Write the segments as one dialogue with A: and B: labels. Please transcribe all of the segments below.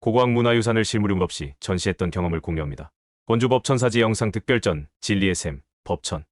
A: 고고학 문화유산을 실무름 없이 전시했던 경험을 공유합니다. 원주 법천사지 영상 특별전 진리의 샘 법천.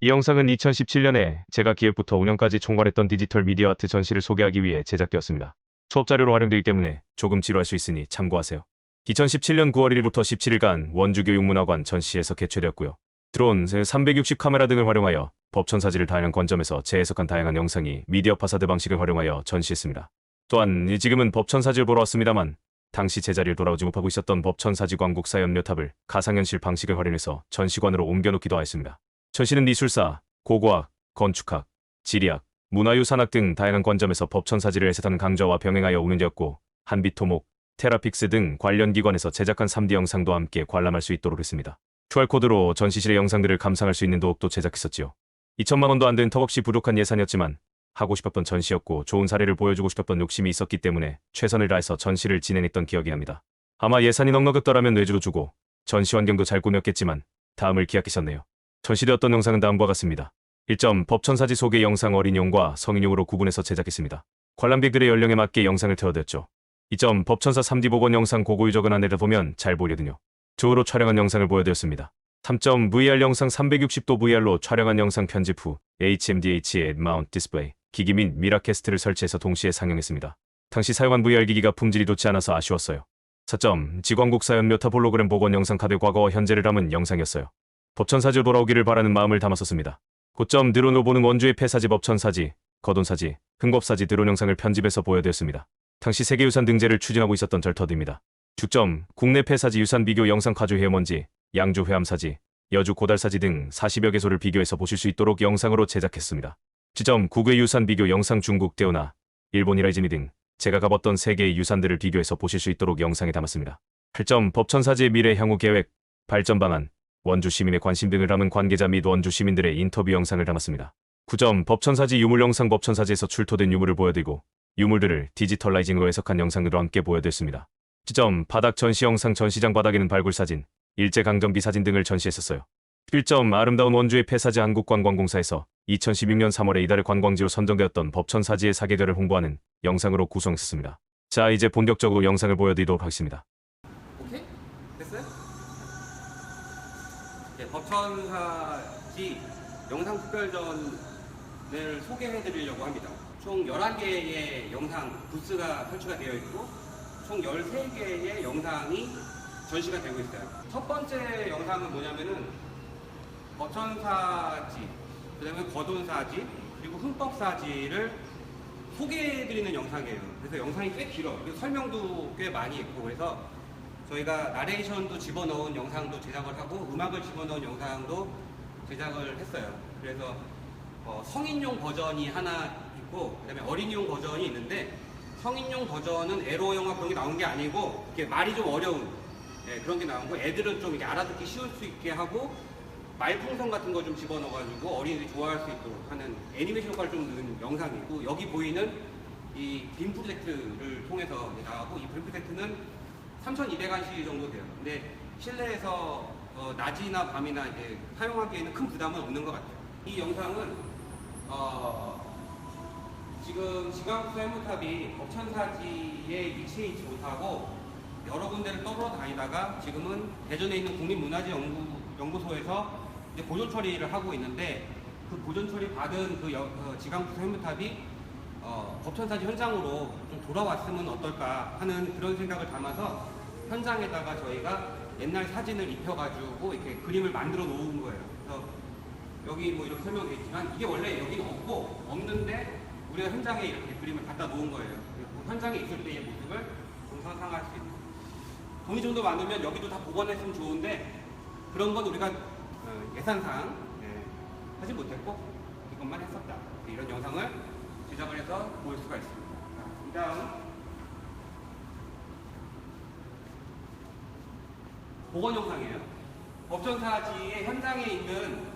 A: 이 영상은 2017년에 제가 기획부터 운영까지 총괄했던 디지털 미디어 아트 전시를 소개하기 위해 제작되었습니다. 수업 자료로 활용되기 때문에 조금 지루할 수 있으니 참고하세요. 2017년 9월 1일부터 17일간 원주교육문화관 전시에서 개최되었고요. 드론, 360 카메라 등을 활용하여 법천사지를 다양한 관점에서 재해석한 다양한 영상이 미디어 파사드 방식을 활용하여 전시했습니다. 또한 지금은 법천사지를 보러 왔습니다만 당시 제자리를 돌아오지 못하고 있었던 법천사지 광곡사 연료탑을 가상현실 방식을 활용해서 전시관으로 옮겨놓기도 하였습니다. 전시는 미술사, 고고학, 건축학, 지리학, 문화유산학 등 다양한 관점에서 법천사지를 해석하는 강좌와 병행하여 운영되었고 한빛토목, 테라픽스 등 관련 기관에서 제작한 3D 영상도 함께 관람할 수 있도록 했습니다. QR코드로 전시실의 영상들을 감상할 수 있는 도옥도 제작했었지요. 2천만 원도 안 된 턱없이 부족한 예산이었지만 하고 싶었던 전시였고 좋은 사례를 보여주고 싶었던 욕심이 있었기 때문에 최선을 다해서 전시를 진행했던 기억이 납니다. 아마 예산이 넉넉했더라면 뇌주도 주고 전시 환경도 잘 꾸몄겠지만 다음을 기약하셨네요. 전시되었던 영상은 다음과 같습니다. 1점 법천사지 소개 영상 어린이용과 성인용으로 구분해서 제작했습니다. 관람객들의 연령에 맞게 영상을 틀어드렸죠. 2점 법천사 3D 복원 영상 고고유적은 안내를 보면 잘 보이거든요. 저으로 촬영한 영상을 보여드렸습니다. 3점 VR 영상 360도 VR로 촬영한 영상 편집 후 HMDH의 마운트 디스플레이 기기 및 미라캐스트를 설치해서 동시에 상영했습니다. 당시 사용한 VR 기기가 품질이 좋지 않아서 아쉬웠어요. 4점 지광곡사 연료탑 홀로그램 복원 영상 카드 과거와 현재를 담은 영상이었어요. 법천사지로 돌아오기를 바라는 마음을 담았었습니다. 고점 드론으로 보는 원주의 폐사지 법천사지, 거돈사지, 흥법사지 드론 영상을 편집해서 보여드렸습니다. 당시 세계유산 등재를 추진하고 있었던 절터드입니다. 6점 국내 폐사지 유산 비교 영상 과주 해먼지, 양주 회암사지, 여주 고달사지 등 40여 개소를 비교해서 보실 수 있도록 영상으로 제작했습니다. 7점 국외 유산 비교 영상 중국 대우나 일본 이라이즈미 등 제가 가봤던 세계의 유산들을 비교해서 보실 수 있도록 영상에 담았습니다. 8점 법천사지의 미래 향후 계획, 발전 방안, 원주 시민의 관심 등을 담은 관계자 및 원주 시민들의 인터뷰 영상을 담았습니다. 9점 법천사지 유물 영상 법천사지에서 출토된 유물을 보여드리고 유물들을 디지털라이징으로 해석한 영상으로 함께 보여드렸습니다. 10점 바닥 전시 영상 전시장 바닥에는 발굴사진, 일제강점기 사진 등을 전시했었어요. 1점 아름다운 원주의 폐사지 한국관광공사에서 2016년 3월에 이달의 관광지로 선정되었던 법천사지의 사계절을 홍보하는 영상으로 구성했습니다. 자, 이제 본격적으로 영상을 보여드리도록 하겠습니다.
B: 오케이? 됐어요? 네, 법천사지 영상 특별전을 소개해드리려고 합니다. 총 11개의 영상 부스가 설치가 되어 있고 총 13개의 영상이 전시가 되고 있어요. 첫 번째 영상은 뭐냐면은 법천사지, 그 다음에 거돈사지, 그리고 흥법사지를 소개해드리는 영상이에요. 그래서 영상이 꽤 길어요. 그리고 설명도 꽤 많이 있고 그래서 저희가 나레이션도 집어넣은 영상도 제작을 하고 음악을 집어넣은 영상도 제작을 했어요. 그래서 성인용 버전이 하나 있고 그 다음에 어린이용 버전이 있는데 성인용 버전은 에로 영화 그런 게 나온 게 아니고 이게 말이 좀 어려운 그런 게 나오고 애들은 좀 이게 알아듣기 쉬울 수 있게 하고 말풍선 같은 거 좀 집어넣어가지고 어린이들이 좋아할 수 있도록 하는 애니메이션 효과를 좀 넣은 영상이고 여기 보이는 이 빔 프로젝트를 통해서 나가고 이 빔 프로젝트는 3,200안시 정도 돼요. 근데 실내에서 낮이나 밤이나 이제 사용하기에는 큰 부담은 없는 것 같아요. 이 영상은 지금 지광국사 현무탑이 법천사지에 위치해 있지 못하고 여러 군데를 떠돌아다니다가 지금은 대전에 있는 국립문화재연구소에서 이제 보존 처리를 하고 있는데 그 보존 처리 받은 지강부터 현무탑이 법천사지 현장으로 좀 돌아왔으면 어떨까 하는 그런 생각을 담아서 현장에다가 저희가 옛날 사진을 입혀가지고 이렇게 그림을 만들어 놓은 거예요. 그래서 여기 뭐 이렇게 설명되어 있지만 이게 원래 여기는 없는데 우리가 현장에 이렇게 그림을 갖다 놓은 거예요. 그리고 현장에 있을 때의 모습을 동서상할 수 있는. 돈이 좀 더 많으면 여기도 다 복원했으면 좋은데 그런 건 우리가 예산상 하지 못했고 이것만 했었다. 이런 영상을 제작을 해서 볼 수가 있습니다. 이 다음 복원 영상이에요. 법전사지의 현장에 있는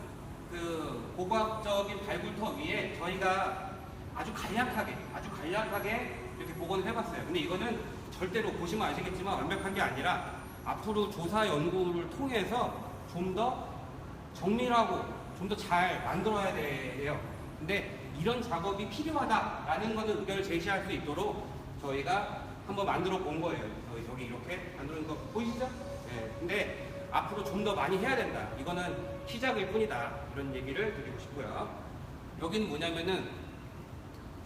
B: 그 고고학적인 발굴터 위에 저희가 아주 간략하게 이렇게 복원을 해봤어요. 근데 이거는 절대로 보시면 아시겠지만 완벽한 게 아니라 앞으로 조사 연구를 통해서 좀 더 정밀하고 좀 더 잘 만들어야 돼요. 근데 이런 작업이 필요하다라는 거는 의견을 제시할 수 있도록 저희가 한번 만들어 본 거예요. 저기 이렇게 만드는 거 보이시죠? 네. 근데 앞으로 좀 더 많이 해야 된다. 이거는 시작일 뿐이다. 이런 얘기를 드리고 싶고요. 여기는 뭐냐면은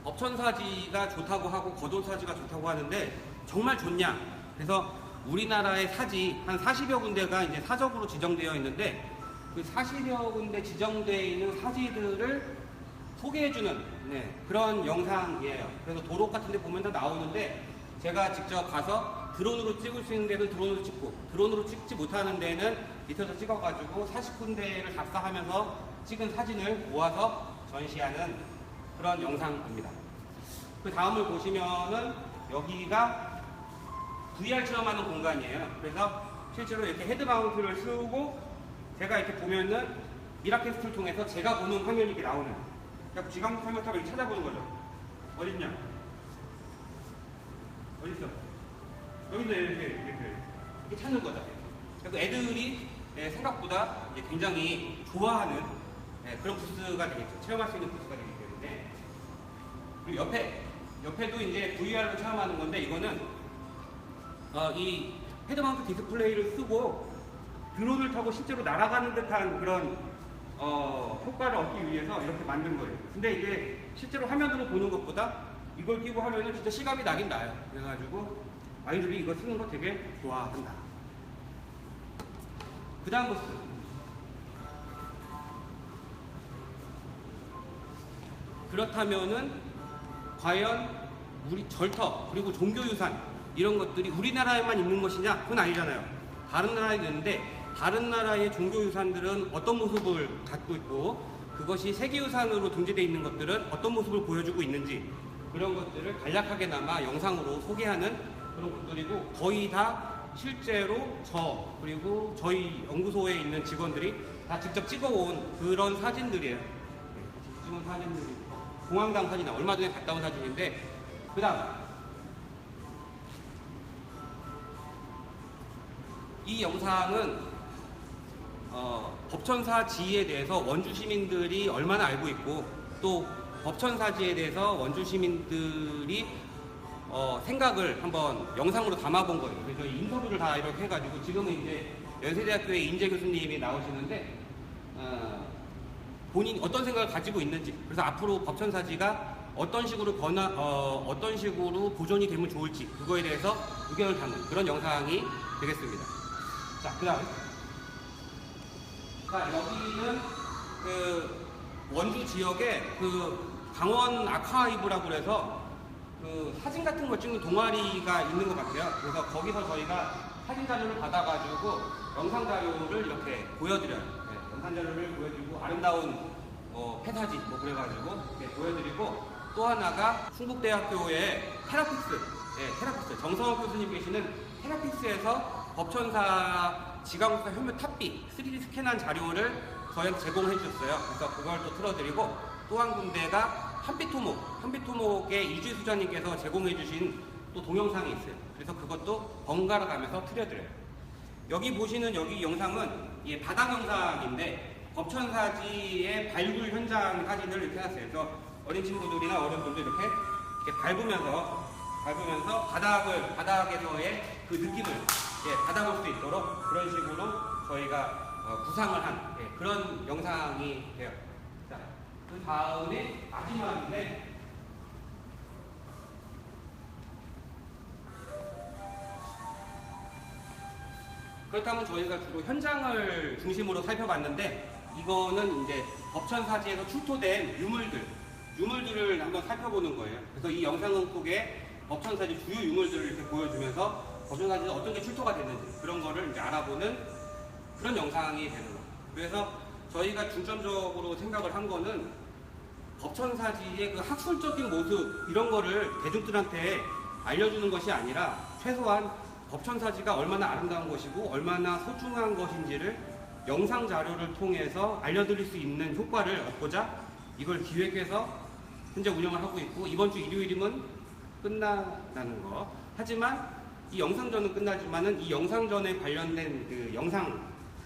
B: 법천사지가 좋다고 하고 거돈사지가 좋다고 하는데 정말 좋냐? 그래서 우리나라의 사지 한 40여 군데가 이제 사적으로 지정되어 있는데 그 40여 군데 지정되어 있는 사지들을 소개해주는 그런 영상이에요. 그래서 도로 같은 데 보면 다 나오는데 제가 직접 가서 드론으로 찍을 수 있는 데는 드론으로 찍고 드론으로 찍지 못하는 데는 밑에서 찍어가지고 40군데를 답사하면서 찍은 사진을 모아서 전시하는 그런 영상입니다. 그 다음을 보시면은 여기가 VR 체험하는 공간이에요. 그래서 실제로 이렇게 헤드마운트를 쓰고 제가 이렇게 보면은 미라캐스트를 통해서 제가 보는 화면이 이렇게 나오는. 그러니까 지강부 설명탑을 이렇게 찾아보는 거죠. 어딨냐? 어딨어? 여기서 이렇게 찾는 거죠. 그래서 애들이 생각보다 이제 굉장히 좋아하는 그런 부스가 되겠죠. 체험할 수 있는 부스가 되기 때문에. 그리고 옆에도 이제 VR로 체험하는 건데 이거는 이 헤드마운트 디스플레이를 쓰고 드론을 타고 실제로 날아가는 듯한 그런 효과를 얻기 위해서 이렇게 만든 거예요. 근데 이게 실제로 화면으로 보는 것보다 이걸 끼고 하면은 진짜 실감이 나긴 나요. 그래가지고 아이들이 이거 쓰는 거 되게 좋아한다. 그 다음 부스. 그렇다면은 과연 우리 절터 그리고 종교유산 이런 것들이 우리나라에만 있는 것이냐? 그건 아니잖아요. 다른 나라에 있는데 다른 나라의 종교유산들은 어떤 모습을 갖고 있고 그것이 세계유산으로 등재되어 있는 것들은 어떤 모습을 보여주고 있는지 그런 것들을 간략하게나마 영상으로 소개하는 그런 것들이고 거의 다 실제로 그리고 저희 연구소에 있는 직원들이 다 직접 찍어온 그런 사진들이에요. 찍은 사진들이 공항당 사진 얼마 전에 갔다 온 사진인데 그 다음 이 영상은 법천사지에 대해서 원주 시민들이 얼마나 알고 있고 또 법천사지에 대해서 원주 시민들이 생각을 한번 영상으로 담아본 거예요. 그래서 저희 인터뷰를 다 이렇게 해가지고 지금은 이제 연세대학교의 인재 교수님이 나오시는데 본인이 어떤 생각을 가지고 있는지 그래서 앞으로 법천사지가 어떤 식으로 어떤 식으로 보존이 되면 좋을지 그거에 대해서 의견을 담은 그런 영상이 되겠습니다. 자, 그 다음. 자, 여기는 그 원주 지역에 그 강원 아카이브라고 그래서 그 사진 같은 걸 찍는 동아리가 있는 것 같아요. 그래서 거기서 저희가 사진 자료를 받아가지고 영상 자료를 이렇게 보여드려요. 영상 자료를 보여드리고 아름다운 폐사진 뭐 그래가지고 이렇게 보여드리고 또 하나가 충북대학교의 테라픽스 정성원 교수님 계시는 테라픽스에서 법천사 지강사 현무 탑비 3D 스캔한 자료를 저희한테 제공해 주셨어요. 그래서 그걸 또 틀어드리고 또 한 군데가 한빛토목의 이주희 수장님께서 제공해 주신 또 동영상이 있어요. 그래서 그것도 번갈아 가면서 틀어드려요. 여기 보시는 여기 영상은 바닥 영상인데 법천사지의 발굴 현장 사진을 이렇게 해놨어요. 그래서 어린 친구들이나 어른들도 이렇게 밟으면서 바닥에서의 그 느낌을 받아볼 수 있도록 그런 식으로 저희가 구상을 한 그런 영상이 돼요. 자, 다음에 마지막인데 그렇다면 저희가 주로 현장을 중심으로 살펴봤는데 이거는 이제 법천사지에서 출토된 유물들을 한번 살펴보는 거예요. 그래서 이 영상은 속에 법천사지 주요 유물들을 이렇게 보여주면서 법천사지에 어떤 게 출토가 됐는지 그런 거를 이제 알아보는 그런 영상이 되는 거예요. 그래서 저희가 중점적으로 생각을 한 거는 법천사지의 그 학술적인 모습 이런 거를 대중들한테 알려주는 것이 아니라 최소한 법천사지가 얼마나 아름다운 것이고 얼마나 소중한 것인지를 영상 자료를 통해서 알려드릴 수 있는 효과를 얻고자 이걸 기획해서 현재 운영을 하고 있고 이번 주 일요일이면 끝나는 거. 하지만 이 영상전은 끝나지만은 이 영상전에 관련된 그 영상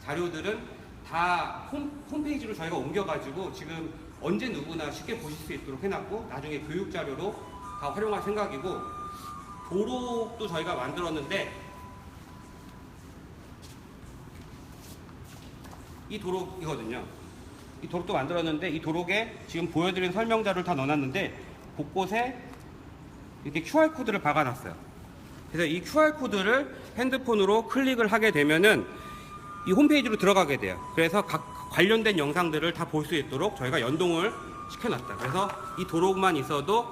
B: 자료들은 다 홈페이지로 저희가 옮겨가지고 지금 언제 누구나 쉽게 보실 수 있도록 해놨고 나중에 교육 자료로 다 활용할 생각이고 도록도 저희가 만들었는데 이 도록이거든요. 이 도록도 만들었는데 이 도록에 지금 보여드린 설명 자료를 다 넣어놨는데 곳곳에 이렇게 QR코드를 박아놨어요. 그래서 이 QR코드를 핸드폰으로 클릭을 하게 되면은 이 홈페이지로 들어가게 돼요. 그래서 각 관련된 영상들을 다 볼 수 있도록 저희가 연동을 시켜놨다. 그래서 이 도록만 있어도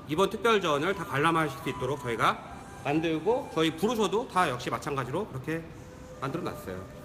B: 이번 특별전을 다 관람하실 수 있도록 저희가 만들고 저희 부르셔도 다 역시 마찬가지로 그렇게 만들어 놨어요.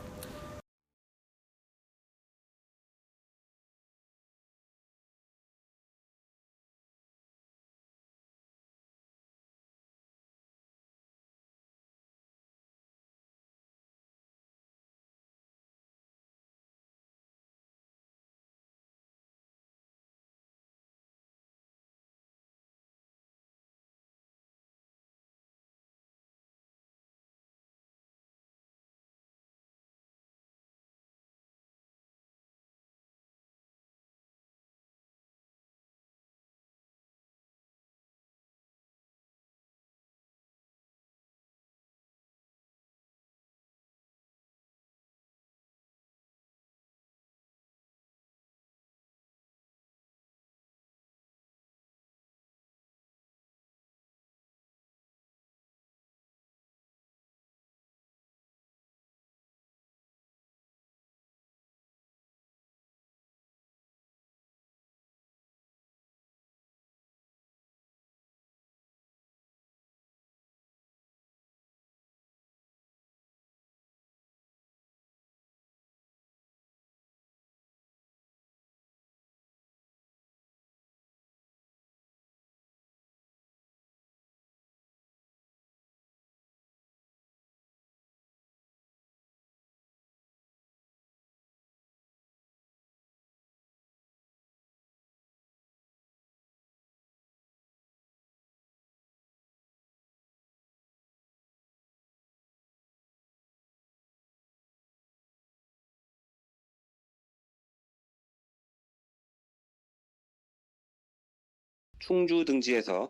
C: 충주 등지에서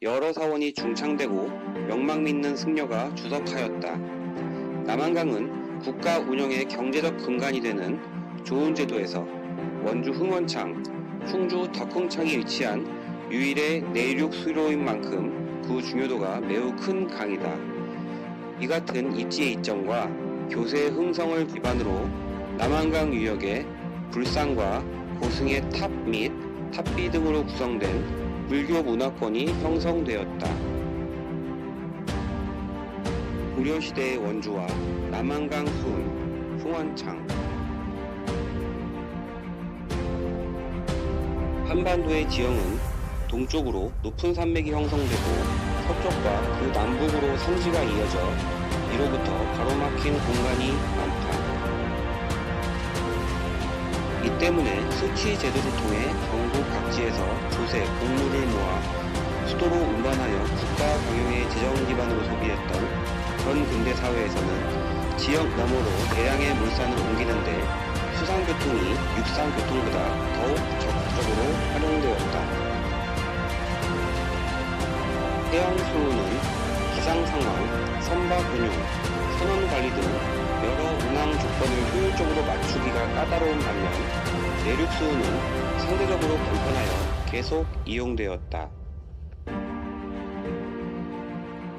C: 여러 사원이 중창되고 명망 믿는 승려가 주석하였다. 남한강은 국가 운영의 경제적 근간이 되는 좋은 제도에서 원주 흥원창, 충주 덕흥창이 위치한 유일의 내륙 수로인 만큼 그 중요도가 매우 큰 강이다. 이 같은 입지의 이점과 교세의 흥성을 기반으로 남한강 유역에 불상과 고승의 탑 및 탑비 등으로 구성된 불교 문화권이 형성되었다. 고려시대의 원주와 남한강 수은, 흥원창. 한반도의 지형은 동쪽으로 높은 산맥이 형성되고 서쪽과 그 남북으로 산지가 이어져 이로부터 가로막힌 공간이 많다. 이 때문에 수치 제도를 통해 전국 각지에서 조세, 공물을 모아 수도로 운반하여 국가 경영의 재정 기반으로 소비했던 전 근대 사회에서는 지역 너머로 대량의 물산을 옮기는데 수상교통이 육상교통보다 더욱 적극적으로 활용되었다. 해양수로는 기상상황, 선박운용, 선원관리 등 여러 운항 조건을 효율적으로 맞추기가 까다로운 반면 내륙 수우는 상대적으로 간편하여 계속 이용되었다.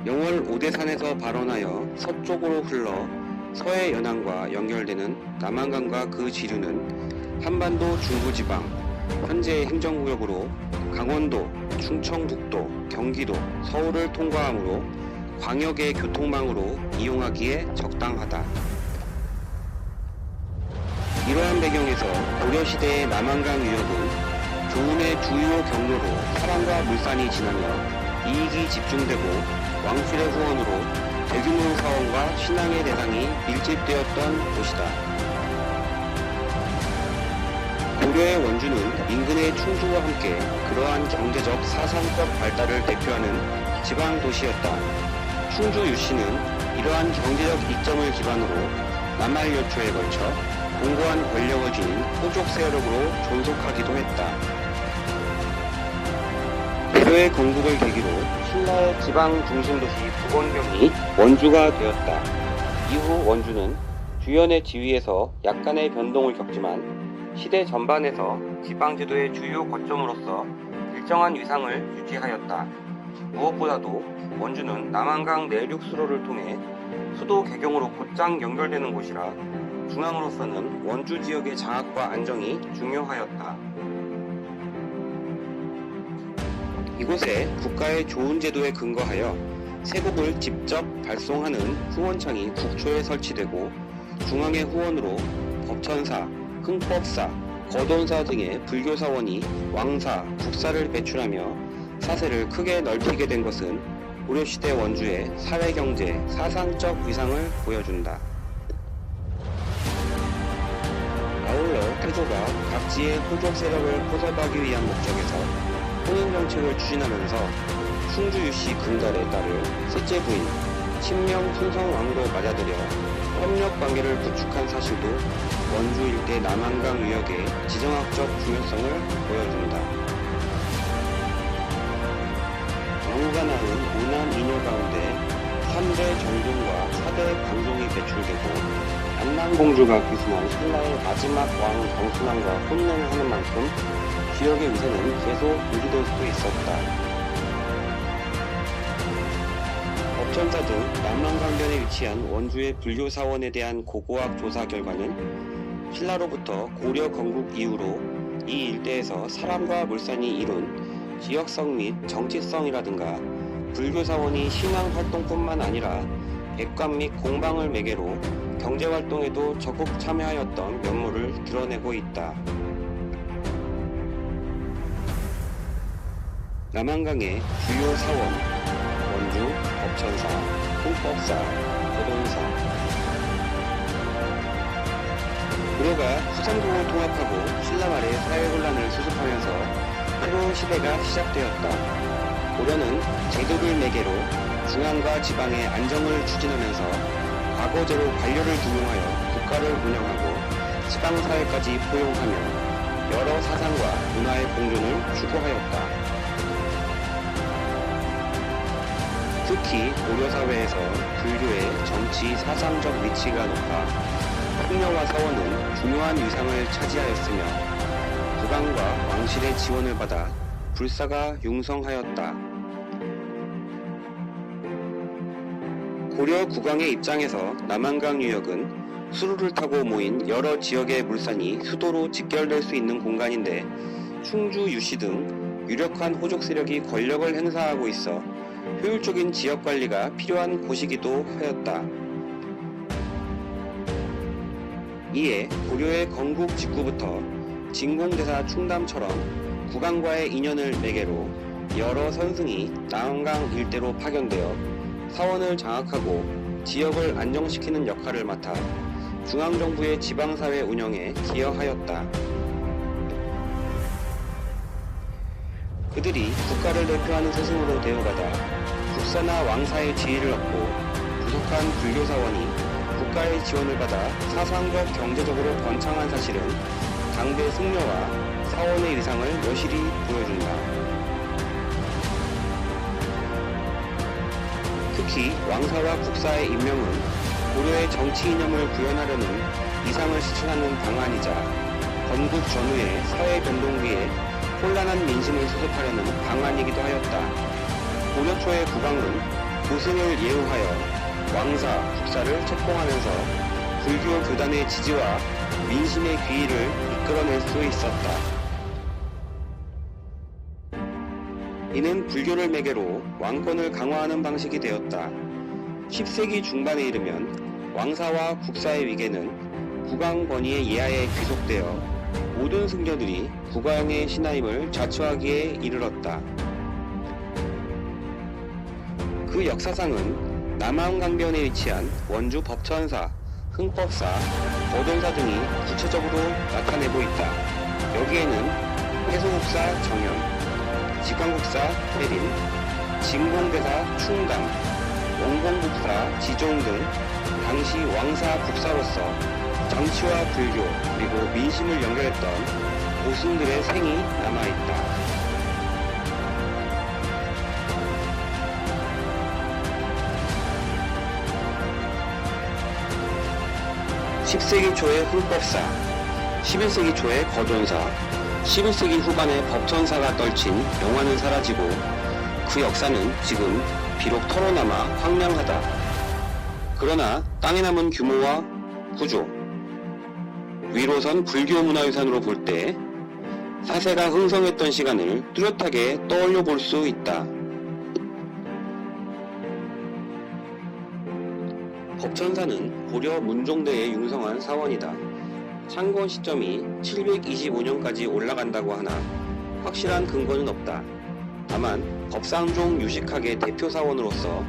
C: 영월 오대산에서 발원하여 서쪽으로 흘러 서해 연안과 연결되는 남한강과 그 지류는 한반도 중부지방, 현재 행정구역으로 강원도, 충청북도, 경기도, 서울을 통과하므로 광역의 교통망으로 이용하기에 적당하다. 이러한 배경에서 고려시대의 남한강 유역은 교훈의 주요 경로로 사람과 물산이 지나며 이익이 집중되고 왕실의 후원으로 대규모 사원과 신앙의 대상이 밀집되었던 곳이다. 고려의 원주는 인근의 충주와 함께 그러한 경제적 사상적 발달을 대표하는 지방 도시였다. 충주 유씨는 이러한 경제적 이점을 기반으로 남할 여초에 걸쳐 공고한 권력을 지닌 호족 세력으로 존속하기도 했다. 고려의 건국을 계기로 신라의 지방 중심 도시 부건경이 원주가 되었다. 이후 원주는 주연의 지위에서 약간의 변동을 겪지만 시대 전반에서 지방제도의 주요 거점으로서 일정한 위상을 유지하였다. 무엇보다도 원주는 남한강 내륙 수로를 통해 수도 개경으로 곧장 연결되는 곳이라 중앙으로서는 원주 지역의 장악과 안정이 중요하였다. 이곳에 국가의 좋은 제도에 근거하여 세곡을 직접 발송하는 후원창이 국초에 설치되고 중앙의 후원으로 법천사, 흥법사, 거돈사 등의 불교사원이 왕사, 국사를 배출하며 사세를 크게 넓히게 된 것은 고려시대 원주의 사회경제, 사상적 위상을 보여준다. 아울러 태조가 각지의 호족 세력을 포섭하기 위한 목적에서 혼인정책을 추진하면서 충주 유씨 근달에 따를 셋째 부인 친명 순성왕으로 맞아들여 협력관계를 구축한 사실도 원주 일대 남한강 유역의 지정학적 중요성을 보여준다. 왕후가 낳은 5남 2녀 가운데 3대 정종과 4대 광종이 배출되고 안남공주가 귀순한 신라의 마지막 왕 정순왕과 혼인을 하는 만큼 지역의 위세는 계속 유지될 수 있었다. 법천사 등 남한강변에 위치한 원주의 불교사원에 대한 고고학 조사 결과는 신라로부터 고려 건국 이후로 이 일대에서 사람과 물산이 이룬 지역성 및 정치성이라든가 불교사원이 신앙활동뿐만 아니라 백관 및 공방을 매개로 경제활동에도 적극 참여하였던 면모를 드러내고 있다. 남한강의 주요 사원, 원주, 법천사, 흥법사, 거돈사. 고려가 후삼국을 통합하고 신라 말의 사회혼란을 수습하면서 새로운 시대가 시작되었다. 고려는 제도를 매개로 중앙과 지방의 안정을 추진하면서 과거제로 관료를 등용하여 국가를 운영하고 지방사회까지 포용하며 여러 사상과 문화의 공존을 추구하였다. 특히 고려사회에서 불교의 정치 사상적 위치가 높아 승려와 사원은 중요한 위상을 차지하였으며 국왕과 왕실의 지원을 받아 불사가 융성하였다. 고려 국왕의 입장에서 남한강 유역은 수로를 타고 모인 여러 지역의 물산이 수도로 직결될 수 있는 공간인데 충주 유씨 등 유력한 호족 세력이 권력을 행사하고 있어 효율적인 지역관리가 필요한 곳이기도 하였다. 이에 고려의 건국 직후부터 진공대사 충담처럼 국왕과의 인연을 매개로 여러 선승이 남한강 일대로 파견되어 사원을 장악하고 지역을 안정시키는 역할을 맡아 중앙정부의 지방사회 운영에 기여하였다. 그들이 국가를 대표하는 스승으로 대우받아 국사나 왕사의 지위를 얻고 부족한 불교사원이 국가의 지원을 받아 사상적 경제적으로 번창한 사실은 당대 승려와 사원의 위상을 여실히 보여준다. 특히 왕사와 국사의 임명은 고려의 정치 이념을 구현하려는 이상을 실천하는 방안이자 건국 전후의 사회 변동기에 혼란한 민심을 수습하려는 방안이기도 하였다. 고려 초의 국왕은 고승을 예우하여 왕사, 국사를 책봉하면서 불교 교단의 지지와 민심의 귀의를 이끌어낼 수 있었다. 이는 불교를 매개로 왕권을 강화하는 방식이 되었다. 10세기 중반에 이르면 왕사와 국사의 위계는 국왕 권위의 예하에 귀속되어 모든 승려들이 국왕의 신하임을 자처하기에 이르렀다. 그 역사상은 남한강변에 위치한 원주 법천사, 흥법사, 거돈사 등이 구체적으로 나타내고 있다. 여기에는 해소국사 정현, 직관국사 혜린, 진공대사 충당, 원공국사 지종 등 당시 왕사 국사로서 정치와 불교 그리고 민심을 연결했던 고승들의 생이 남아있다. 10세기 초의 흥법사, 11세기 초의 거돈사, 11세기 후반의 법천사가 떨친 영화는 사라지고 그 역사는 지금 비록 털어남아 황량하다. 그러나 땅에 남은 규모와 구조, 위로선 불교 문화유산으로 볼 때 사세가 흥성했던 시간을 뚜렷하게 떠올려 볼 수 있다. 법천사는 고려 문종대에 융성한 사원이다. 창건 시점이 725년까지 올라간다고 하나 확실한 근거는 없다. 다만 법상종 유식학의 대표 사원으로서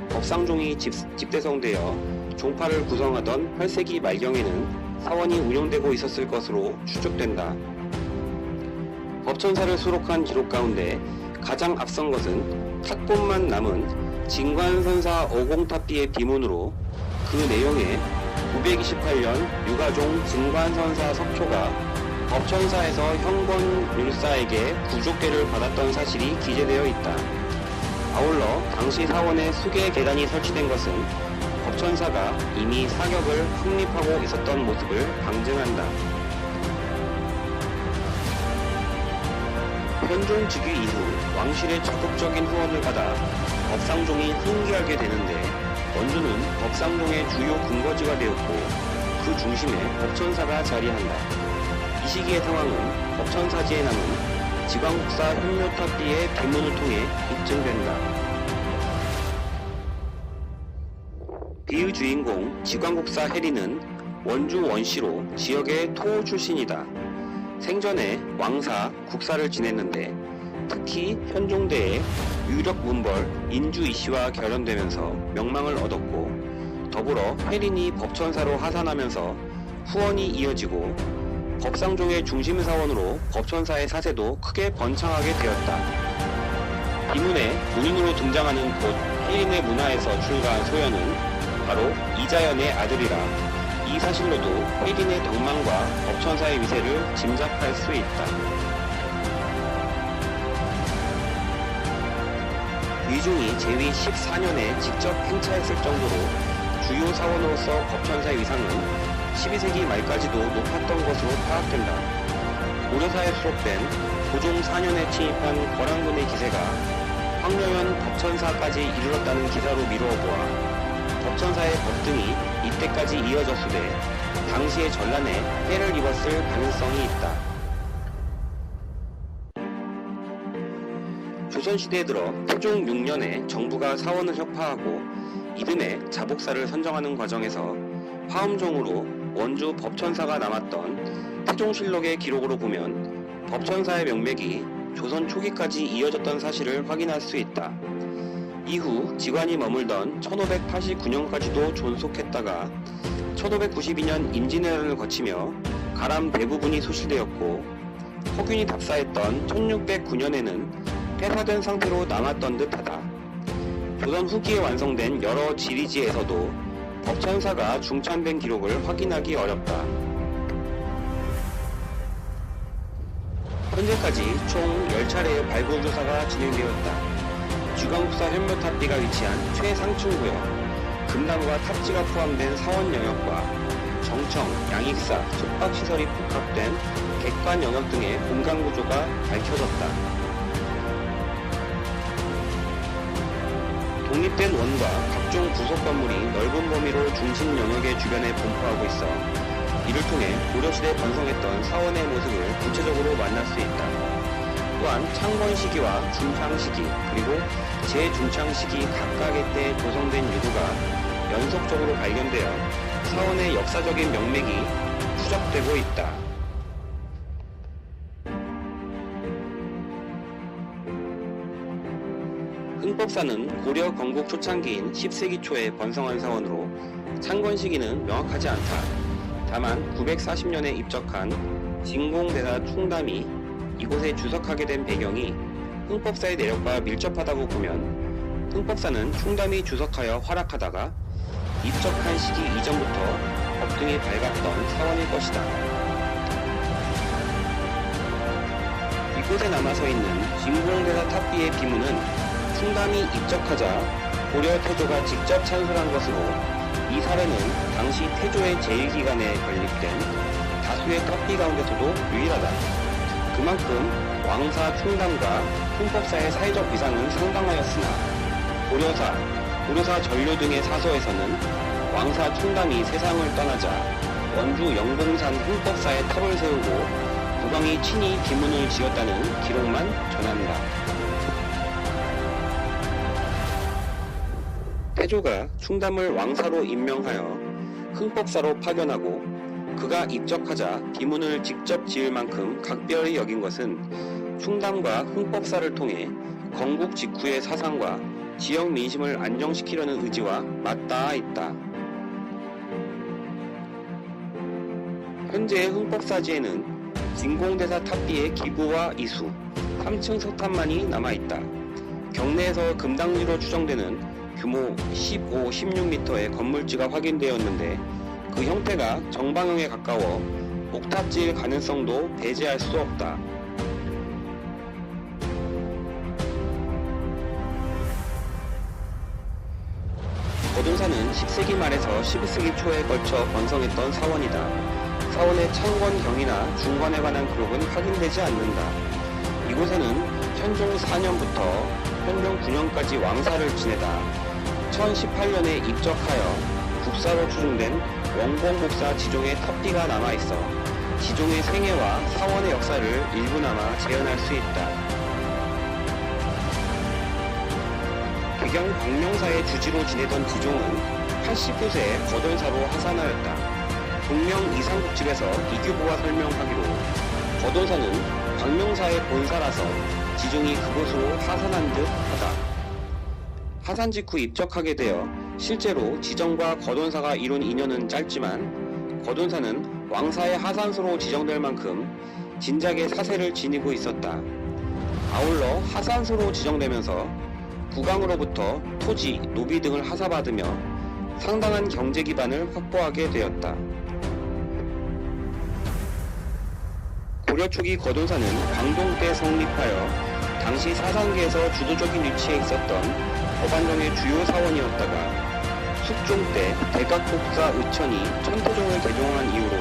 C: 법상종이 집대성되어 종파를 구성하던 8세기 말경에는 사원이 운영되고 있었을 것으로 추측된다. 법천사를 수록한 기록 가운데 가장 앞선 것은 탁본만 남은 진관선사 어공탑비의 비문으로 그 내용에 928년 유가종 진관선사 석초가 법천사에서 현권율사에게 구족대를 받았던 사실이 기재되어 있다. 아울러 당시 사원에 수계 계단이 설치된 것은 법천사가 이미 사격을 확립하고 있었던 모습을 방증한다. 현종 즉위 이후 왕실의 적극적인 후원을 받아 법상종이 흥기하게 되는데 원주는 법상종의 주요 근거지가 되었고 그 중심에 법천사가 자리한다. 이 시기의 상황은 법천사지에 남은 지광국사 현묘탑비의 비문을 통해 입증된다. 비의 주인공 지광국사 혜리는 원주 원시로 지역의 토 출신이다. 생전에 왕사, 국사를 지냈는데 특히 현종대에 유력 문벌 인주 이씨와 결연되면서 명망을 얻었고 더불어 혜린이 법천사로 하산하면서 후원이 이어지고 법상종의 중심사원으로 법천사의 사세도 크게 번창하게 되었다. 비문에 문인으로 등장하는 곧 혜린의 문화에서 출가한 소연은 바로 이자연의 아들이라 이 사실로도 혜린의 덕망과 법천사의 위세를 짐작할 수 있다. 위종이 제위 14년에 직접 행차했을 정도로 주요 사원으로서 법천사의 위상은 12세기 말까지도 높았던 것으로 파악된다. 고려사에 수록된 고종 4년에 침입한 거란군의 기세가 황려현 법천사까지 이르렀다는 기사로 미루어 보아 법천사의 법등이 이때까지 이어졌으되 당시의 전란에 해를 입었을 가능성이 있다. 조선시대에 들어 태종 6년에 정부가 사원을 혁파하고 이듬해 자복사를 선정하는 과정에서 화엄종으로 원주 법천사가 남았던 태종실록의 기록으로 보면 법천사의 명맥이 조선 초기까지 이어졌던 사실을 확인할 수 있다. 이후 지관이 머물던 1589년까지도 존속했다가 1592년 임진왜란을 거치며 가람 대부분이 소실되었고 허균이 답사했던 1609년에는 폐사된 상태로 남았던 듯하다. 조선 후기에 완성된 여러 지리지에서도 법천사가 중찬된 기록을 확인하기 어렵다. 현재까지 총 10차례의 발굴 조사가 진행되었다. 지광국사 현묘탑비가 위치한 최상층 구역, 금당과 탑지가 포함된 사원 영역과 정청, 양익사, 숙박시설이 복합된 객관 영역 등의 공간구조가 밝혀졌다. 독립된 원과 각종 부속 건물이 넓은 범위로 중심 영역의 주변에 분포하고 있어 이를 통해 고려시대 번성했던 사원의 모습을 구체적으로 만날 수 있다. 또한 창건 시기와 중창 시기 그리고 재중창 시기 각각의 때에 조성된 유구가 연속적으로 발견되어 사원의 역사적인 명맥이 추적되고 있다. 흥법사는 고려 건국 초창기인 10세기 초에 번성한 사원으로 창건 시기는 명확하지 않다. 다만 940년에 입적한 진공대사 충담이 이곳에 주석하게 된 배경이 흥법사의 내력과 밀접하다고 보면 흥법사는 충담이 주석하여 활약하다가 입적한 시기 이전부터 법등이 밝았던 사원일 것이다. 이곳에 남아서 있는 진공대사 탑비의 비문은 충담이 입적하자 고려 태조가 직접 찬술한 것으로 이 사례는 당시 태조의 제일기간에 건립된 다수의 탑비 가운데서도 유일하다. 그만큼 왕사 충담과 흥법사의 사회적 위상은 상당하였으나 고려사 전류 등의 사서에서는 왕사 충담이 세상을 떠나자 원주 영봉산 흥법사에 탑을 세우고 국왕이 친히 비문을 지었다는 기록만 전한다. 태조가 충담을 왕사로 임명하여 흥법사로 파견하고 그가 입적하자 비문을 직접 지을 만큼 각별히 여긴 것은 충담과 흥법사를 통해 건국 직후의 사상과 지역 민심을 안정시키려는 의지와 맞닿아 있다. 현재의 흥법사지에는 진공대사 탑비의 기부와 이수, 3층 석탑만이 남아있다. 경내에서 금당지로 추정되는 규모 15, 16m의 건물지가 확인되었는데 그 형태가 정방형에 가까워 옥탑지일 가능성도 배제할 수 없다. 거둔사는 10세기 말에서 11세기 초에 걸쳐 번성했던 사원이다. 사원의 창건경이나 중건에 관한 기록은 확인되지 않는다. 이곳에는 현종 4년부터 현종 9년까지 왕사를 지내다 1018년에 입적하여 국사로 추정된 원공국사 지종의 탑비가 남아있어 지종의 생애와 사원의 역사를 일부나마 재현할 수 있다. 개경 광명사의 주지로 지내던 지종은 89세에 거돈사로 하산하였다. 동명 이상국집에서 이규보가 설명하기로 거돈사는 광명사의 본사라서 지종이 그곳으로 하산한 듯 하다. 하산 직후 입적하게 되어 실제로 지정과 거돈사가 이룬 인연은 짧지만 거돈사는 왕사의 하산소로 지정될 만큼 진작에 사세를 지니고 있었다. 아울러 하산소로 지정되면서 국왕으로부터 토지, 노비 등을 하사받으며 상당한 경제 기반을 확보하게 되었다. 고려 초기 거돈사는 광동 때 성립하여 당시 사상계에서 주도적인 위치에 있었던 법안정의 주요 사원이었다가 숙종 때 대각복사 의천이 천태종을 개종한 이후로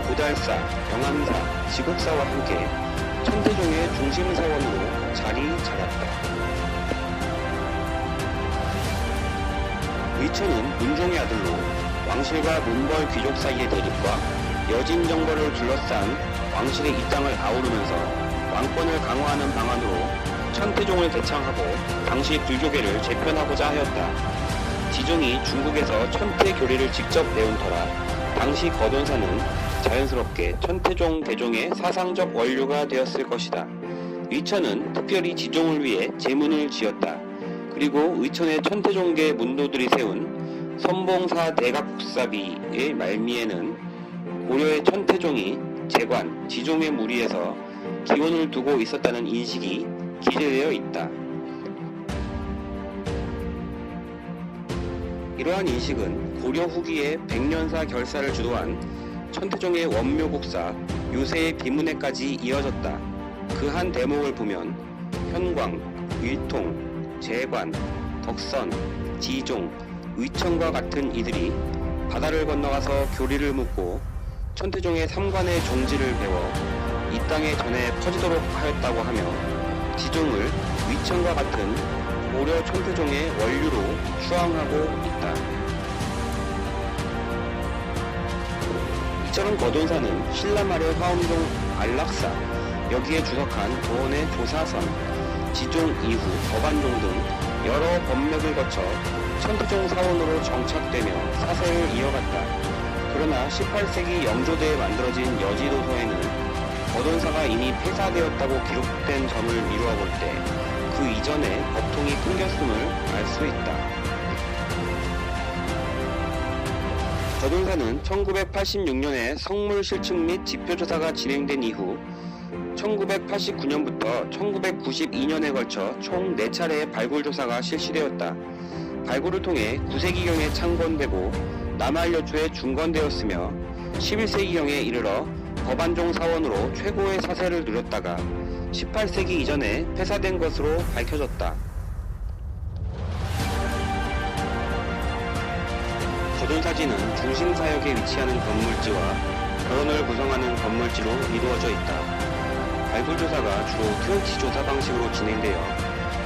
C: 고달사, 영암사, 지곡사와 함께 천태종의 중심사원으로 자리 잡았다. 의천은 문종의 아들로 왕실과 문벌 귀족 사이의 대립과 여진 정벌을 둘러싼 왕실의 입장을 아우르면서 왕권을 강화하는 방안으로 천태종을 개창하고 당시 불교계를 재편하고자 하였다. 지종이 중국에서 천태 교리를 직접 배운 터라 당시 거돈사는 자연스럽게 천태종 대종의 사상적 원류가 되었을 것이다. 의천은 특별히 지종을 위해 제문을 지었다. 그리고 의천의 천태종계 문도들이 세운 선봉사 대각국사비의 말미에는 고려의 천태종이 재관, 지종의 무리에서 기원을 두고 있었다는 인식이 기재되어 있다. 이러한 인식은 고려 후기에 백년사 결사를 주도한 천태종의 원묘국사 유세의 비문에까지 이어졌다. 그 한 대목을 보면 현광, 일통, 재관, 덕선, 지종, 의천과 같은 이들이 바다를 건너가서 교리를 묻고 천태종의 삼관의 종지를 배워 이 땅에 전해 퍼지도록 하였다고 하며 지종을 위천과 같은 고려 천태종의 원류로 추앙하고 있다. 이처럼 거돈사는 신라 말의 화엄종 안락사, 여기에 주석한 도원의 조사선, 지종 이후 법안종 등 여러 법맥을 거쳐 천태종 사원으로 정착되며 사세를 이어갔다. 그러나 18세기 영조대에 만들어진 여지도서에는 거돈사가 이미 폐사되었다고 기록된 점을 미루어 볼 때 그 이전에 법통이 끊겼음을 알 수 있다. 거돈사는 1986년에 성물 실측 및 지표조사가 진행된 이후 1989년부터 1992년에 걸쳐 총 4차례의 발굴조사가 실시되었다. 발굴을 통해 9세기경에 창건되고 남한여초에 중건되었으며 11세기경에 이르러 법안종 사원으로 최고의 사세를 누렸다가 18세기 이전에 폐사된 것으로 밝혀졌다. 거돈사지는 중심사역에 위치하는 건물지와 결혼을 구성하는 건물지로 이루어져 있다. 발굴조사가 주로 TOT 조사 방식으로 진행되어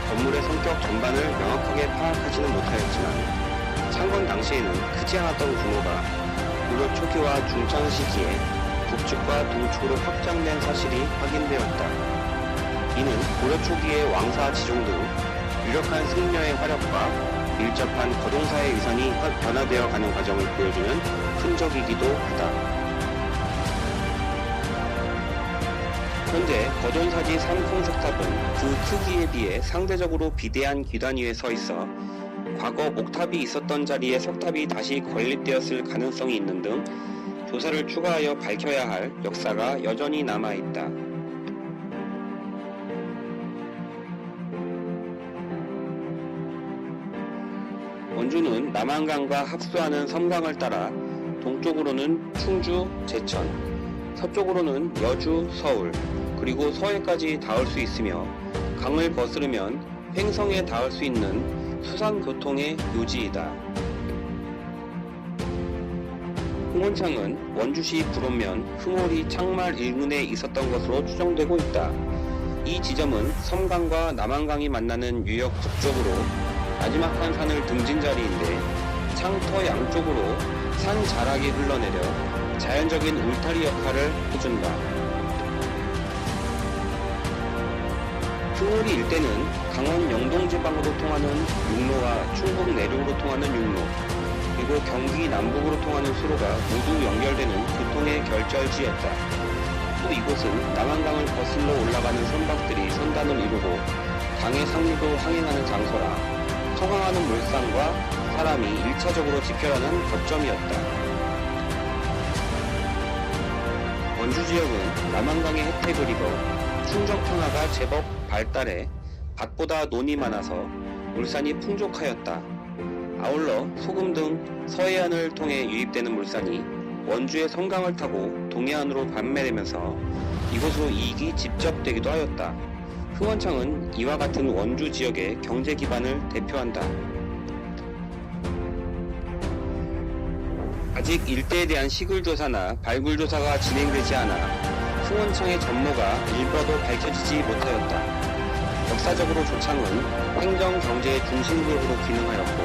C: 건물의 성격 전반을 명확하게 파악하지는 못하였지만 창건 당시에는 크지 않았던 규모가 고려 초기와 중창 시기에 북측과 동측으로 확장된 사실이 확인되었다. 이는 고려 초기의 왕사 지종 등 유력한 승려의 활약과 밀접한 거동사의 위선이 변화되어 가는 과정을 보여주는 흔적이기도 하다. 현재 거돈사지 삼풍석탑은 그 크기에 비해 상대적으로 비대한 기단 위에 서 있어 과거 목탑이 있었던 자리에 석탑이 다시 건립되었을 가능성이 있는 등 조사를 추가하여 밝혀야 할 역사가 여전히 남아있다. 원주는 남한강과 합수하는 섬강을 따라 동쪽으로는 충주, 제천, 서쪽으로는 여주, 서울, 그리고 서해까지 닿을 수 있으며 강을 거스르면 횡성에 닿을 수 있는 수산교통의 요지이다. 흥원창은 원주시 불원면 흥월이 창말 인근에 있었던 것으로 추정되고 있다. 이 지점은 섬강과 남한강이 만나는 유역 북쪽으로 마지막 한 산을 등진 자리인데 창터 양쪽으로 산 자락이 흘러내려 자연적인 울타리 역할을 해준다. 흥월이 일대는 강원 영동지방으로 통하는 육로와 충북 내륙으로 통하는 육로, 그리고 경기 남북으로 통하는 수로가 모두 연결되는 교통의 결절지였다. 또 이곳은 남한강을 거슬러 올라가는 선박들이 선단을 이루고 강의 상류로 항행하는 장소라 성황하는 물산과 사람이 1차적으로 집결하는 거점이었다. 원주 지역은 남한강의 혜택을 입어 충정 평화가 제법 발달해 밭보다 논이 많아서 물산이 풍족하였다. 아울러 소금 등 서해안을 통해 유입되는 물산이 원주의 섬강을 타고 동해안으로 판매되면서 이곳으로 이익이 집적되기도 하였다. 흥원창은 이와 같은 원주 지역의 경제 기반을 대표한다. 아직 일대에 대한 시굴조사나 발굴조사가 진행되지 않아 흥원창의 전모가 일부러도 밝혀지지 못하였다. 역사적으로 조창은 행정 경제의 중심구역으로 기능하였고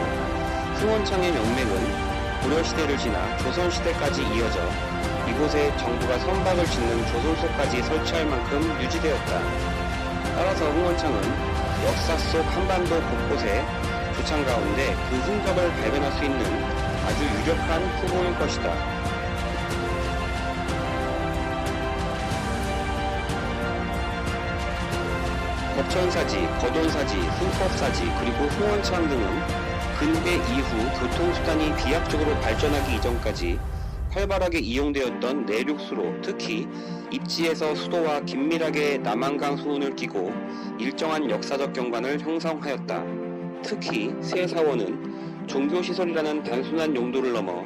C: 흥원창의 명맥은 고려시대를 지나 조선시대까지 이어져 이곳에 정부가 선박을 짓는 조선소까지 설치할 만큼 유지되었다. 따라서 흥원창은 역사 속 한반도 곳곳에 조창 가운데 그 흔적을 발견할 수 있는 아주 유력한 후보일 것이다. 덕천사지, 거돈사지, 흥법사지, 그리고 흥원창 등은 근대 이후 교통수단이 비약적으로 발전하기 이전까지 활발하게 이용되었던 내륙수로, 특히 입지에서 수도와 긴밀하게 남한강 수운을 끼고 일정한 역사적 경관을 형성하였다. 특히 세사원은 종교시설이라는 단순한 용도를 넘어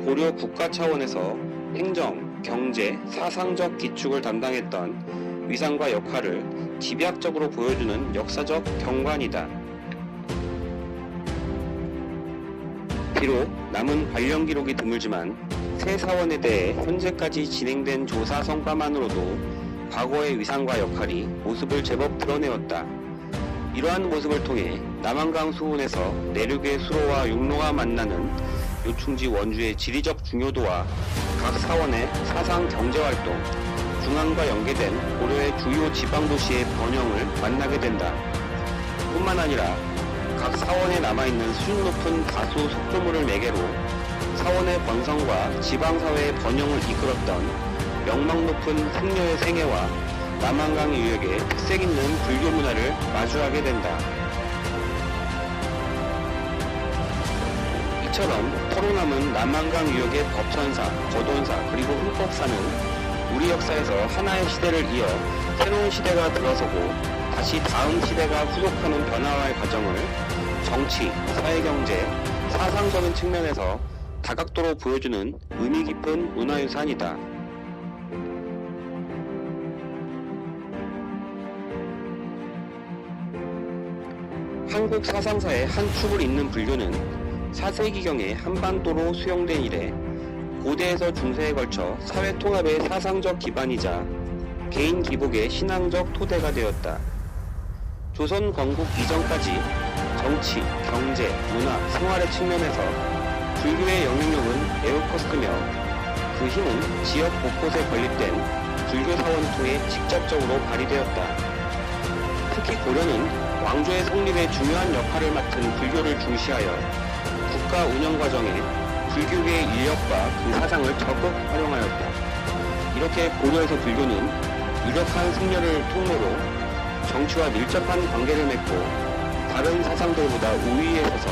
C: 고려 국가 차원에서 행정, 경제, 사상적 기축을 담당했던 위상과 역할을 집약적으로 보여주는 역사적 경관이다. 비록 남은 관련 기록이 드물지만 새 사원에 대해 현재까지 진행된 조사 성과만으로도 과거의 위상과 역할이 모습을 제법 드러내었다. 이러한 모습을 통해 남한강 수훈에서 내륙의 수로와 육로가 만나는 요충지 원주의 지리적 중요도와 각 사원의 사상 경제활동, 중앙과 연계된 고려의 주요 지방도시의 번영을 만나게 된다. 뿐만 아니라 각 사원에 남아있는 수준 높은 다수 속조물을 매개로 사원의 번성과 지방사회의 번영을 이끌었던 명망 높은 승려의 생애와 남한강 유역의 특색 있는 불교 문화를 마주하게 된다. 이처럼 서로 남은 남한강 유역의 법천사, 거돈사, 그리고 흠법사는 우리 역사에서 하나의 시대를 이어 새로운 시대가 들어서고 다시 다음 시대가 후속하는 변화와의 과정을 정치, 사회경제, 사상적인 측면에서 다각도로 보여주는 의미 깊은 문화유산이다. 한국 사상사의 한 축을 잇는 불교는 4세기경에 한반도로 수용된 이래 고대에서 중세에 걸쳐 사회 통합의 사상적 기반이자 개인 기복의 신앙적 토대가 되었다. 조선 건국 이전까지 정치, 경제, 문화, 생활의 측면에서 불교의 영향력은 매우 컸으며 그 힘은 지역 곳곳에 건립된 불교 사원을 통해 직접적으로 발휘되었다. 특히 고려는 왕조의 성립에 중요한 역할을 맡은 불교를 중시하여 국가 운영 과정에 불교계의 인력과 그 사상을 적극 활용하였다. 이렇게 고려에서 불교는 유력한 승려를 통로로 정치와 밀접한 관계를 맺고 다른 사상들보다 우위에 서서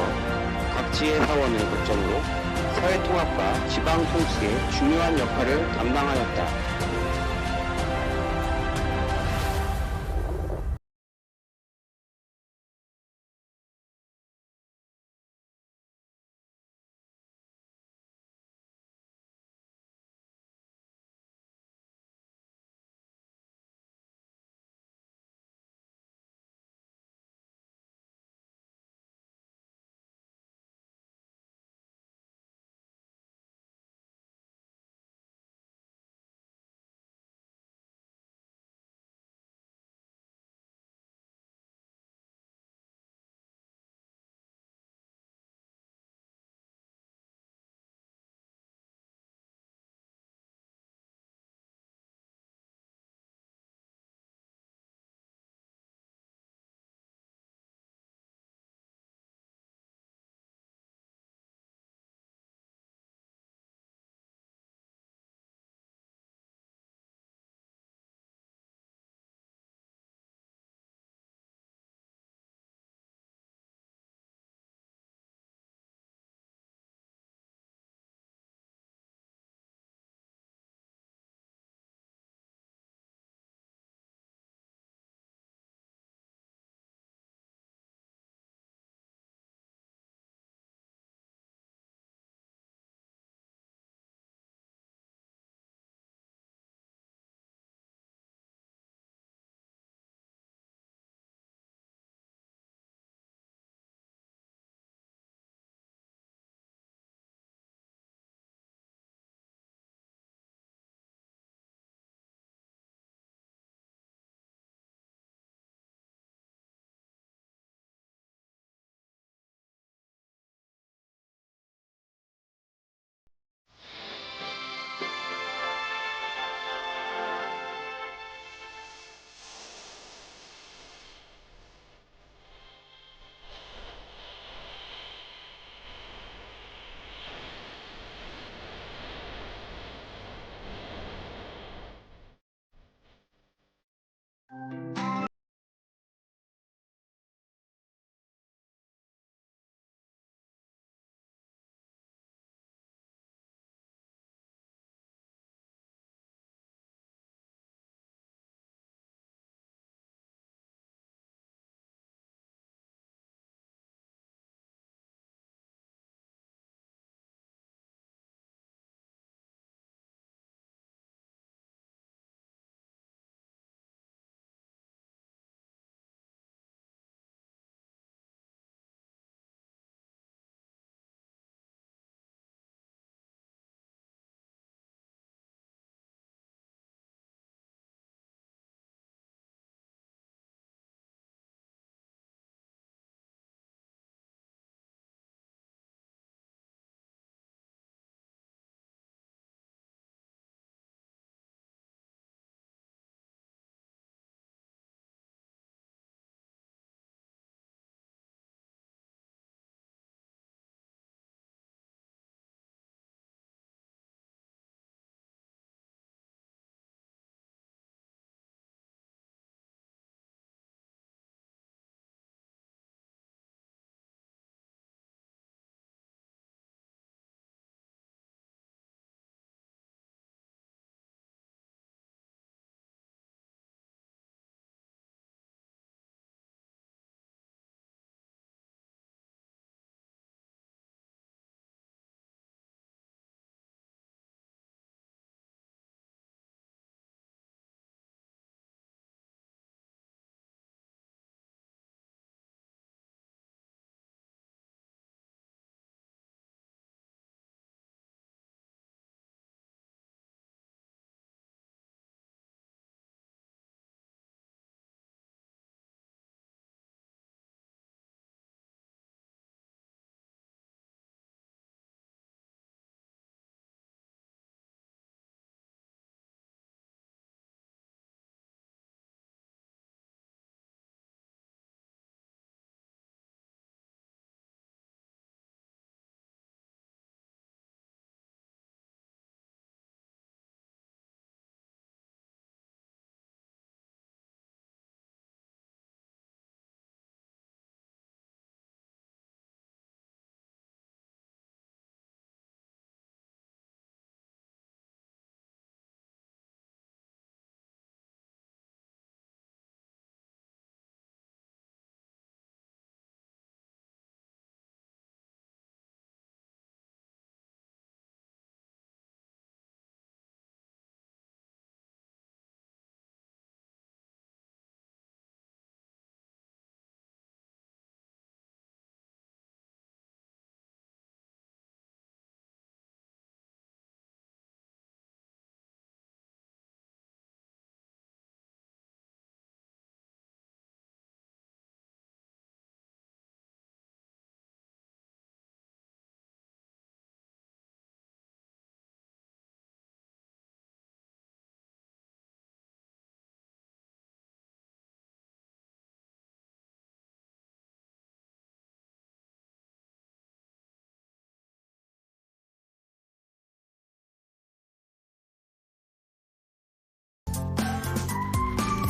C: 각지의 사원을 거점으로 사회 통합과 지방 통치에 중요한 역할을 담당하였다.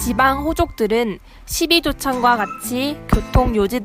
D: 지방 호족들은 12조창과 같이 교통 요지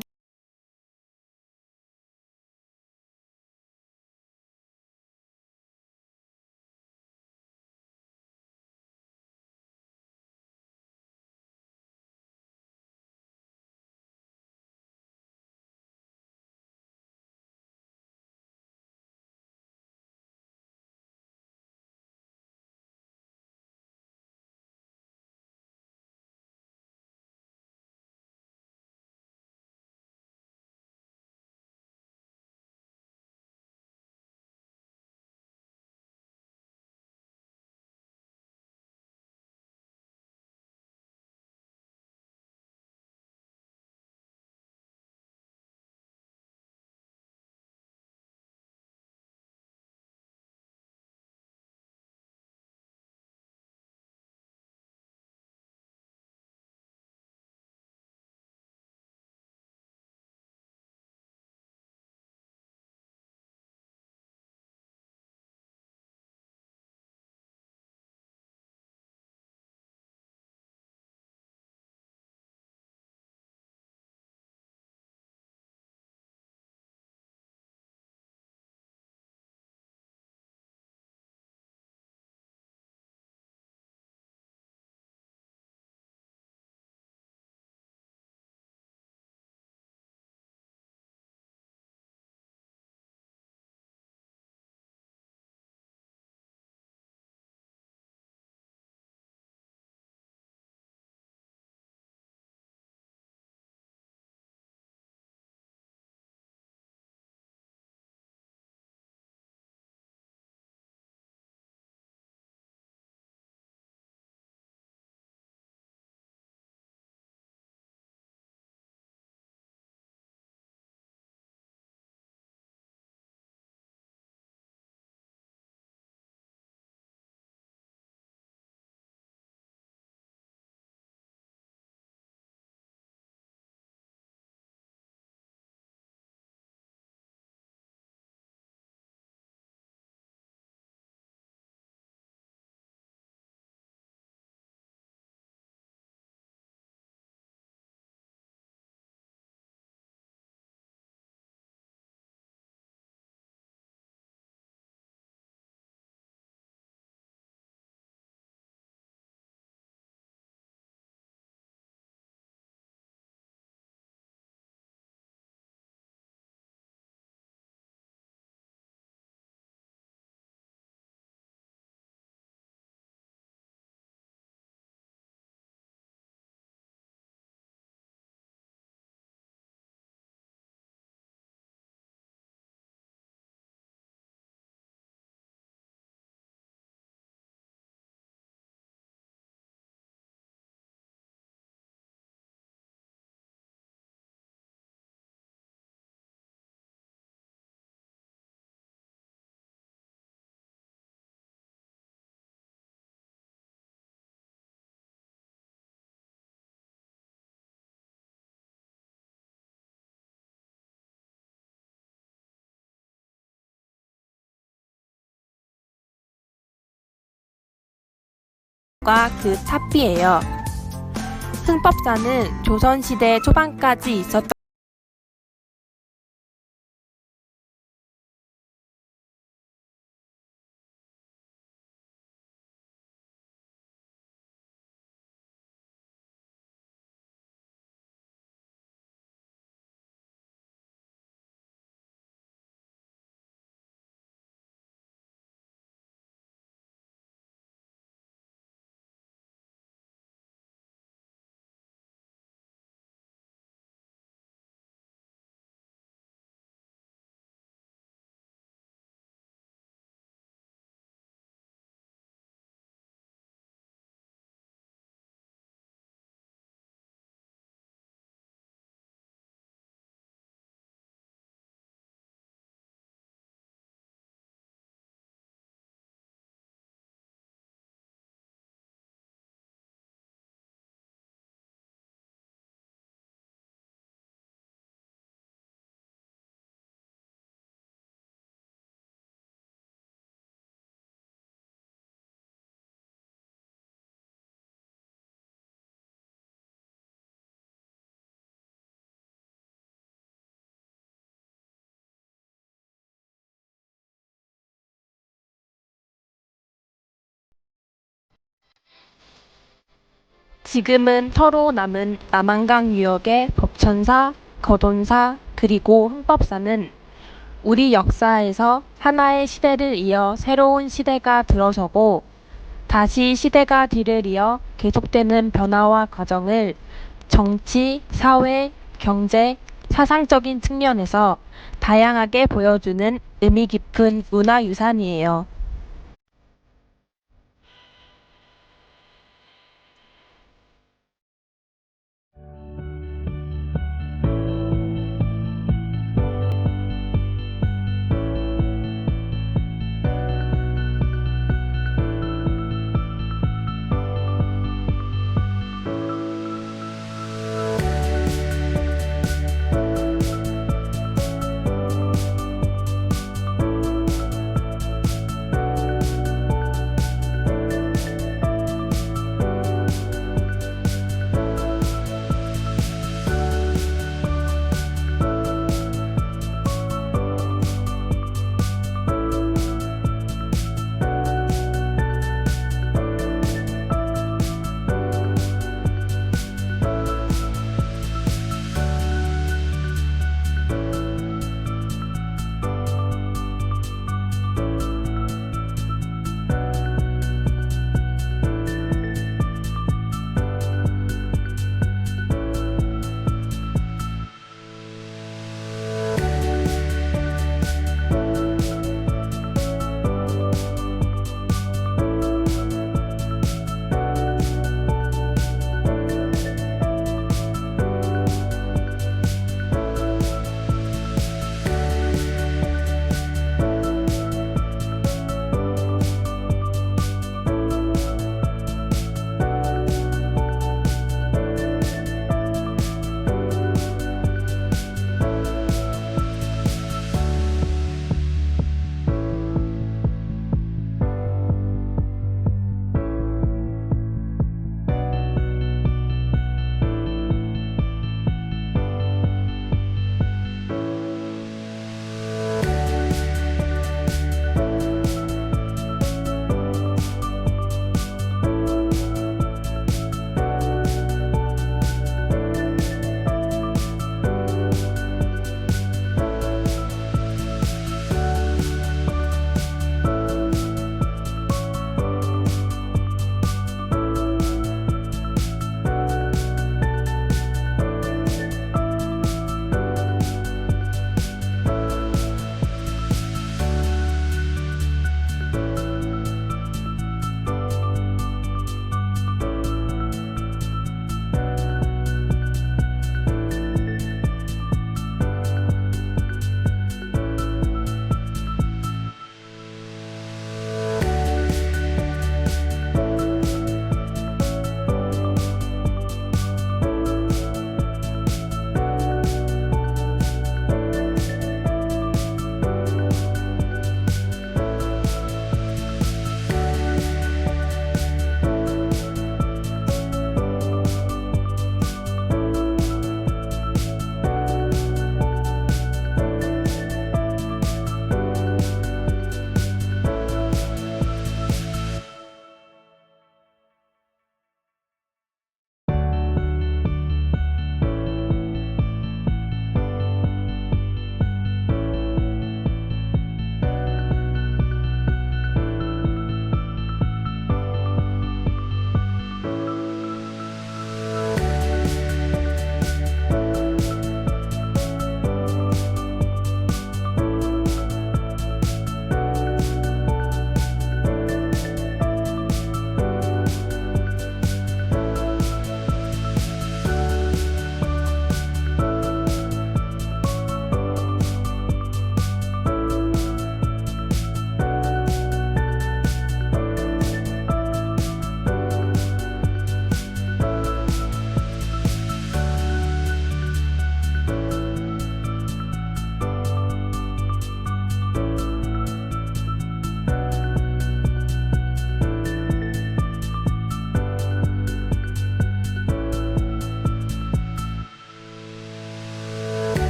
D: 그 탑비예요. 흥법사는 조선시대 초반까지 있었던 지금은 서로 남은 남한강 유역의 법천사, 거돈사, 그리고 흥법사는 우리 역사에서 하나의 시대를 이어 새로운 시대가 들어서고 다시 시대가 뒤를 이어 계속되는 변화와 과정을 정치, 사회, 경제, 사상적인 측면에서 다양하게 보여주는 의미 깊은 문화유산이에요.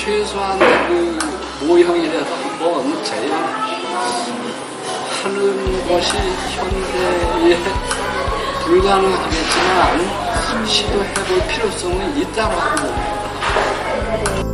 E: 최소한 그 모형이라도 한번 제어하는 것이 현대에 불가능하겠지만 시도해볼 필요성은 있다라고 봅니다.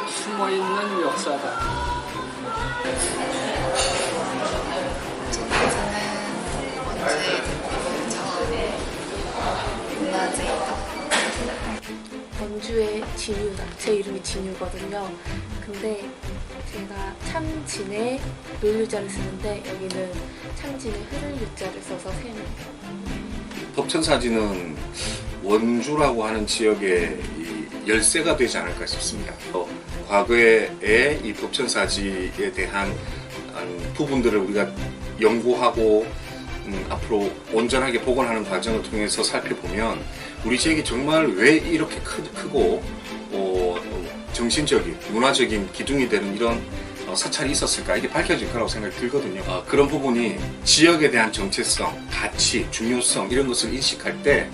E: 숨어있는 역사다.
D: 원주의 진유다. 제 이름이 진유거든요. 근데 제가 참진의 노유자를 쓰는데 여기는 참진의 흐를 유자를 써서 샘.
F: 법천사지는 원주라고 하는 지역의 이 열쇠가 되지 않을까 싶습니다. 과거의 이 법천사지에 대한 부분들을 우리가 연구하고 앞으로 온전하게 복원하는 과정을 통해서 살펴보면 우리 지역이 정말 왜 이렇게 크고 정신적인, 문화적인 기둥이 되는 이런 사찰이 있었을까, 이게 밝혀질 거라고 생각이 들거든요. 그런 부분이 지역에 대한 정체성, 가치, 중요성 이런 것을 인식할 때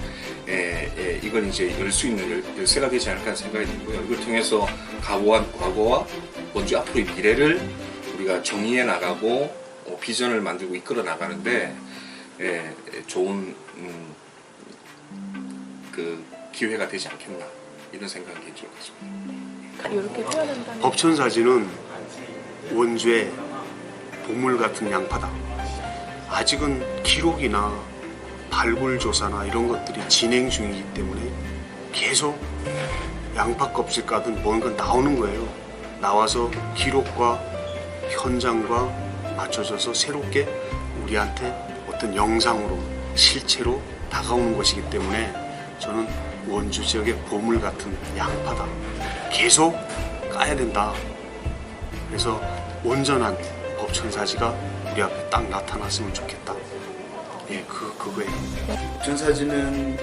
F: 이걸 이제 열 수 있는 열쇠가 되지 않을까 생각이 들고요. 이걸 통해서 과거와 원주 앞으로의 미래를 우리가 정의해 나가고 비전을 만들고 이끌어 나가는데 좋은 그 기회가 되지 않겠나, 이런 생각이 좀 있습니다.
D: 이렇게 표현한다면
G: 법천사지는 원주의 보물 같은 양파다. 아직은 기록이나 발굴 조사나 이런 것들이 진행 중이기 때문에 계속 양파 껍질 까든 뭔가 나오는 거예요. 나와서 기록과 현장과 맞춰져서 새롭게 우리한테 어떤 영상으로, 실체로 다가오는 것이기 때문에 저는 원주 지역의 보물 같은 양파다. 계속 까야 된다. 그래서 온전한 법천사지가 우리 앞에 딱 나타났으면 좋겠다. 예, 그거예요.
H: 법천사지는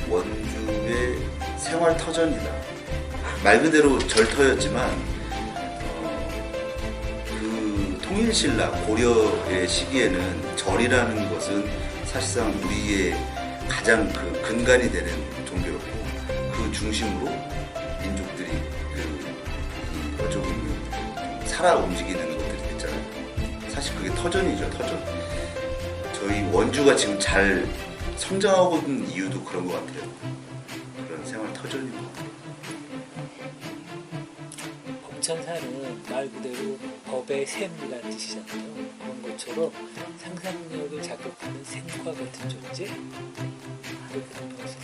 H: 원주의 생활터전이다. 말 그대로 절터였지만 그 통일신라 고려의 시기에는 절이라는 것은 사실상 우리의 가장 그 근간이 되는 종교였고, 그 중심으로 민족들이 어쩌고 보면 살아 움직이는 것들이 있잖아요. 사실 그게 터전이죠, 터전. 저희 원주가 지금 잘 성장하고 있는 이유도 그런 것 같아요. 그런 생활 터전인 것 같아요.
I: 법천사는 말 그대로 법의 샘이라는 뜻이잖아요. 그런 것처럼 상상력을 자극하는 샘과 같은 존재, 하루 그런 것을